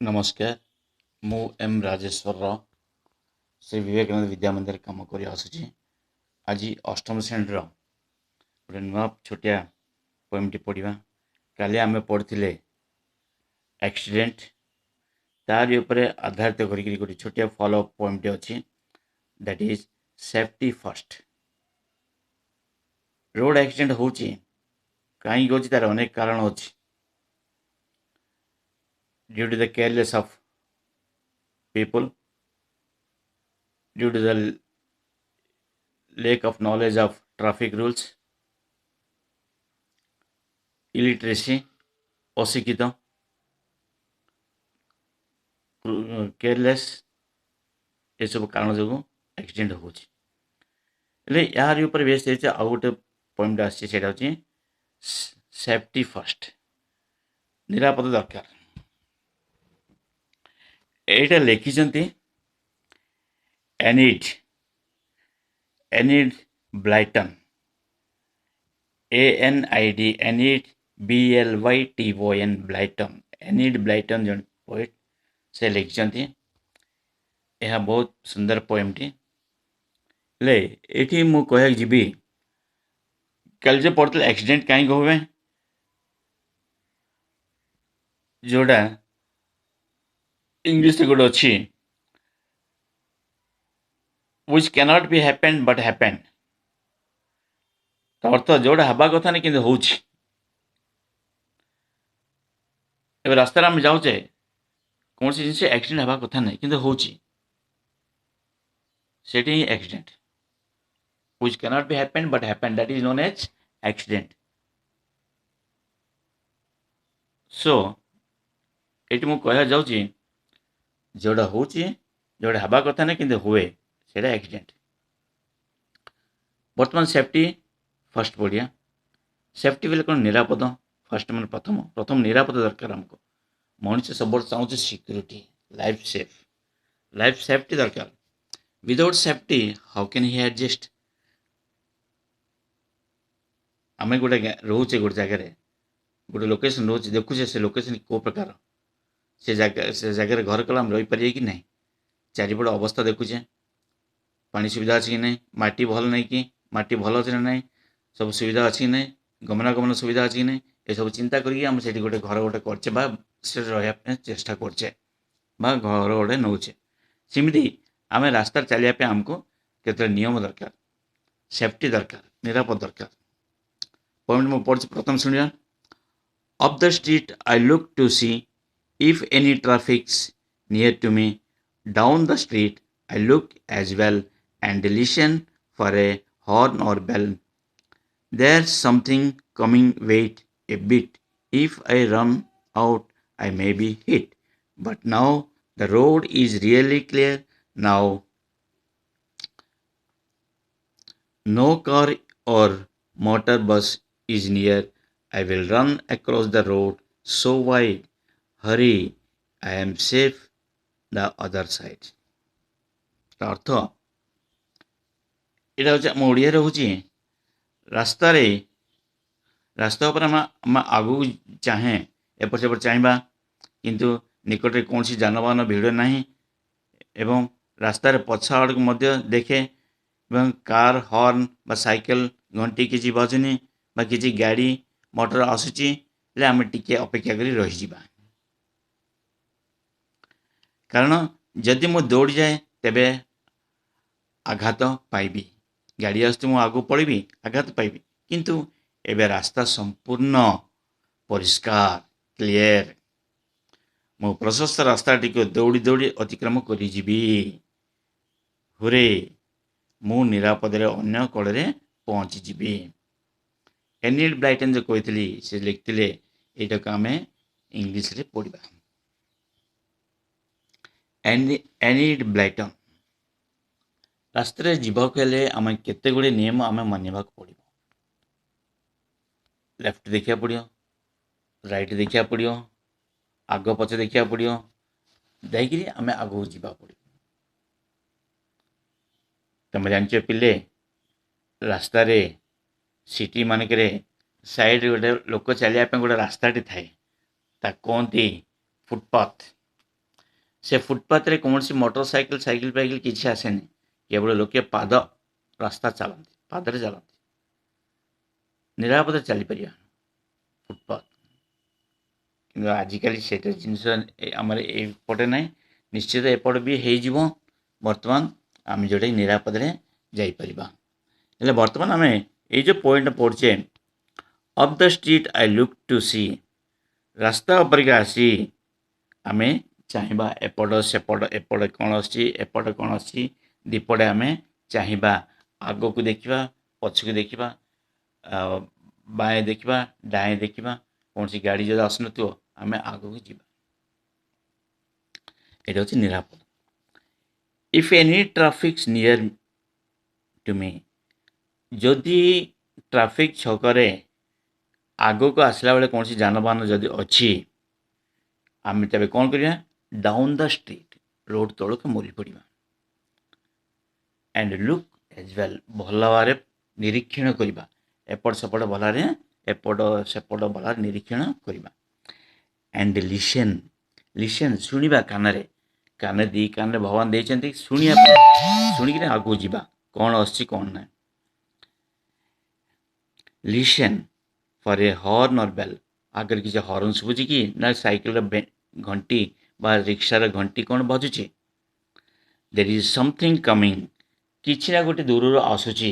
नमस्कार मु एम राजेश्वर राव श्री विवेकानंद विद्या मंदिर कम कर आसुची आज अष्टम श्रेणी गोटे नुआ छोटिया पोएमटी पढ़ा काली आम पढ़ते एक्सीडेंट तारी उपरे आधारित करी गोटे छोटिया फॉलो अप पोएमटी अच्छी that is safety first. Road accident होची कहीं होची तार अनेक कारण अच्छी due to the careless of people, due to the lack of knowledge of traffic rules, illiteracy, अशिक्षित, केयरलेस ये सब कारण जो एक्सीडेंट होले यार ऊपर बेस आउ गोटे पॉइंट आसा सेफ्टी फर्स्ट निरापद दरकार एटा लिखिं Enid Blyton ANID Enid BLYTON Blyton Enid Blyton जन पोएट से लिखिं यह बहुत सुंदर पोएमटी ले ये मु कह जीवी कल जो पढ़ते एक्सीडेंट कहीं हुए जोड़ा इंग्लिश गोटे अच्छी which cannot be happen but happen तो अर्थ जोड़ा हवा कथा नहीं किंतु होउछि एबे रास्ता रे हम जाउचे कौन सी जिनसे एक्सीडेंट हवा कथा नहीं किंतु होउछि सेठी ही accident which cannot be happen but happen that is known as accident so eighty मु कह जाउछि जोड़ा होउछि जोड़ा हवा कथा नहीं किंतु हुए सेटा एक्सीडेंट। बर्तमान सेफ्टी फर्स्ट पढ़िया सेफ्टी बेले कौन निरापद फर्स्ट मैंने प्रथम प्रथम निरापद दरकार आमको मनुष्य सब चाहूँ सिक्योरिटी लाइफ सेफ्टी दरकार without safety how can he adjust आम गोटे रोचे गोटे जगह गोटे लोकेशन रोचे देखुचे से लोकेशन को प्रकार से जगह घर कला रही पारे कि नहीं चारिपट अवस्था देखुचे पानी सुविधा अच्छी कि नहीं माटी भल नहीं कि माटी भल अच्छे ना नहीं सब सुविधा अच्छी कि नहीं गमनागमन सुविधा अच्छी कि नहीं ये सब चिंता करें गोटे घर गोटे करचे रहा चेष्टा करचे घर गोटे नौचे सेमती आम रास्ता चलिए आमको केते नियम दरकार सेफ्टी दरकार निरापद दरकार पॉइंट में पढ़ प्रथम शुणिया of the street I look to see if any traffics near to me down the street I look as well and listen for a horn or bell. There's something coming, wait a bit. If I run out, I may be hit. But now the road is really clear. Now no car or motor bus is near. I will run across the road so wide. Hurry, I am safe the other side. अर्थ यहाँ हूँ आम ओडिया हूँ रास्ता रास्ता आम आगू चाहे एपट सेपट चाहवा किंतु निकट में कौन जानवाहन भिड़ ना एवं रास्तार पछ आड़ देखे कार हॉर्न बा साइकेल घंटी किसी बजुनी बा किसी गाड़ी मोटर आसूची आम टिके अपेक्षा कर रही कारण जदि मु दौड़ जाए तेबे आघात पाइबी गाड़ी आसती मु आगू पड़ी आघात पाइबी किंतु एबे रास्ता संपूर्ण परिष्कार क्लियर मु प्रशस्त रास्ता टी दौड़ी दौड़ी अतिक्रम करी हुरे मु निरापद अन्य कड़े पहुँची जीवी एनिड ब्लाइटन जो कही से लिखते यहाँ को आम इंग्लीश रे पढ़ा एनिड ब्लाइटन रास्ता जीवाक आम केते गुड़े नियम आम मानवा पड़ो लेफ्ट देखा पड़ो राइट देखा पड़ो आग पछ देखा पड़ो देखिए आम आगू जावा पड़ो तुम जान पिले रास्ता सिटी मानक साइड गोटे लोक चलिया गोटे रास्ताटी थाए कहती फुटपाथ से फुटपाथ रे कौन सी मोटरसाइकिल साइकिल फाइकिल किसी आसेनि केवल लोके पाद रास्ता चलती पादरे चलती निरापद चली पार फुटपाथ कि आजिकल से जिनस आमर एपटे ना निश्चित एपट भी हो बर्तमान आम जोटा निरापद जापर हेल्ले बर्तमान आम ये जो पॉइंट पढ़चे of the street I look to see रास्ता उपरिक आसी आम चाहिए एपट सेपट एपट कौन एपट कौन अच्छी दीपटे आम चाहिए आग को देखा पछक देखा बाएँ देखा डाएँ देखा कौन सी गाड़ी जब आसन आम आग को जी ये हूँ निरापद if any traffics near to me जदि ट्राफिक छकरे आग को आसला बेले कौन सी जानबाहन जदि अच्छी आम तेज कौन करिया डाउन द स्ट्रीट रोड तौक मुरी पड़ा एंड लुक एज वेल भल भाव निरीक्षण करवा एपट सेपट भल एपट सेपट भल निरीक्षण करवा एंड लिसन लिसन शुणा कान दी कान भगवान देते शुणिक आगे जावा कौन अच्छी कौन ना लिसन फॉर ए हॉर्न और बेल आगे किसी हॉर्न शुभुची कि ना साइकिल घंटी बा रिक्शार घंटी कौन बजुची देयर इज समथिंग कमिंग किसी ना गोटे दूर आसूची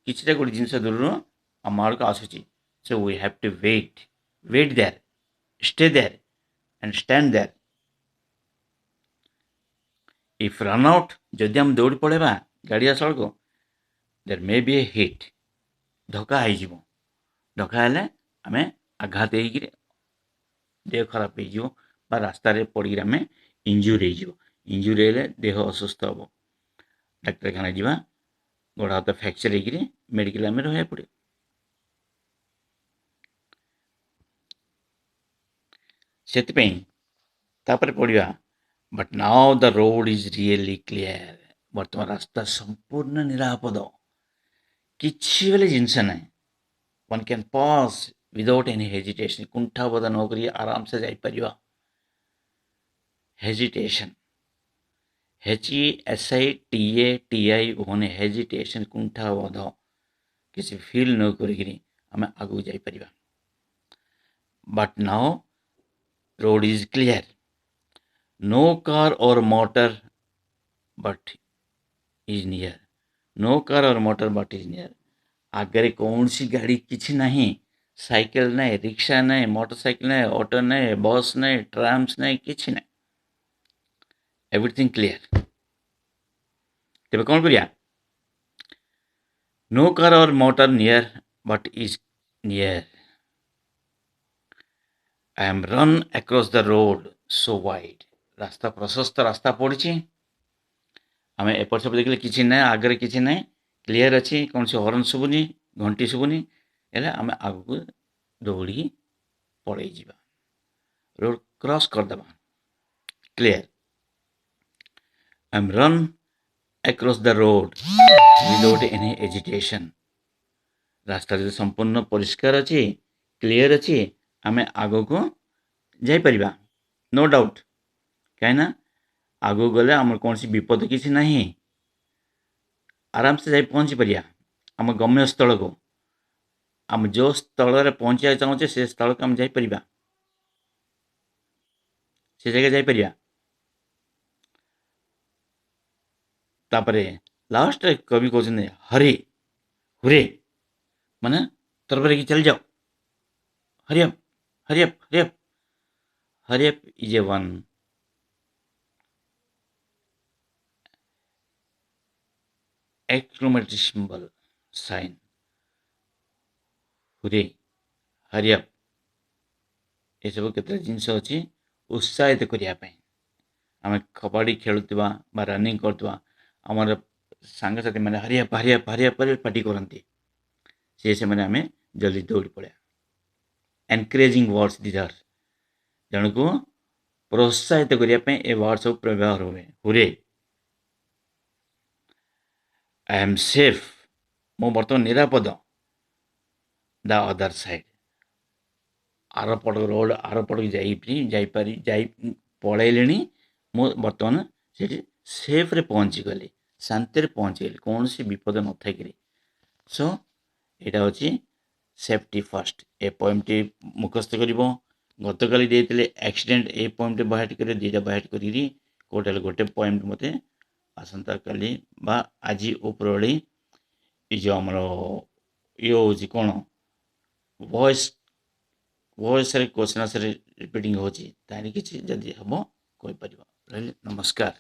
किसी ना गोटे जिनस दूर आम आड़ को आसूची so we have to wait wait there stay there and stand there if run out जदि हम दौड़ पड़ेबा गाड़ी आसड़ को there may be a hit धक्का हो धक्का हेले आम आघात हो देह खराब हो रास्तार पड़ी आम इंजुरी हो इंजुरी हेले देह असुस्थ हम डाक्तरखाना जावा गोड़ हाथ फ्रैक्चर हो मेडिकल आम रहा पड़े से पढ़ा but now the road is really clear बर्तमान रास्ता संपूर्ण निरापद किसी बेले जिनस no one can pass without any hesitation कुंठाबोध नौक आराम से जापर हेजिटेशन HESITATI होने हेजिटेशन कुंठाबोध किसी फील न करी आम आगू जापर but now road is clear no car or motor but is near no car or motor but is near आगे कौन सी गाड़ी किसी नहीं साइकिल नहीं रिक्शा नहीं मोटरसाइकिल नहीं ऑटो नहीं बस नहीं ट्राम्स नहीं किसी नहीं एवरीथिंग क्लीयर तेज कौन करिया no car or motor near but is near I am run across the road so wide रास्ता प्रशस्त रास्ता पड़ी आम एपट सेपट देखिले किसी ना आगे किसी ना क्लीयर अच्छी कौन सी हॉर्न शुभुनी घंटी शुभुनी हेल्ले आम आग को दौड़ी पड़े जा रोड क्रॉस करदे clear I am run across the road without any agitation रास्ता जो संपूर्ण परिष्कार अच्छी क्लीयर अच्छी आम आग को जापर नो डाउट कहीं आग गले आम कौन सी विपद किसी ना आराम से जा पहुँची पारिया आम गम्य स्थल को आम जो स्थल पहुँचा चाहूँचे से स्थल को आम जापर से जगह जापर तापरे लास्ट कवि कहते हरी हुरे माने तरफ कि चल जाओ हरियप हरियप हरियप हरियप is a one exclamatory symbol sign hurray हरियप ये सब केते जिनस अच्छी उत्साहित करने आम कबाड़ी खेलुवा रनिंग करवा आमर सांगसाथी मैंने हरियप हरियप हरियप पार्टी करती से मैंने आम जल्दी दौड़ पड़ा एनकरेजिंग वर्ड्स दीज जन को प्रोत्साहित करने ए वर्ड सब व्यवहार हुए हुरे आई एम सेफ मो बर्तमान निरापद द अदर साइड आर पट रोड आर पट जा पड़े ମୁଁ ବର୍ତ୍ତମାନ ସେଠି ସେଫ୍ରେ ପହଞ୍ଚିଗଲି, ଶାନ୍ତିରେ ପହଞ୍ଚିଗଲି, କୌଣସି ବିପଦ ନଥାଇକିରି। ସୋ ଏଇଟା ହେଉଛି ସେଫ୍ଟି ଫାର୍ଷ୍ଟ। ଏ ପଏଣ୍ଟଟି ମୁଖସ୍ଥ କରିବ। ଗତକାଲି ଦେଇଥିଲେ ଆକ୍ସିଡେଣ୍ଟ, ଏ ପଏଣ୍ଟ ବାହାରି କରି ଦୁଇଟା ବାହାରି କରିକିରି କେଉଁଟା ହେଲେ ଗୋଟେ ପଏଣ୍ଟ ମୋତେ ଆସନ୍ତାକାଲି ବା ଆଜି ଉପରଓଳି ଏ ଯେଉଁ ଆମର ଇଏ ହେଉଛି କ'ଣ ଭଏସ୍ରେ କ୍ୱେଶ୍ଚନ୍ ଆନ୍ସର୍ ରିପିଟିଂ ହେଉଛି, ତାହେଲେ କିଛି ଯଦି ହେବ କହିପାରିବ। ରହିଲି, ନମସ୍କାର।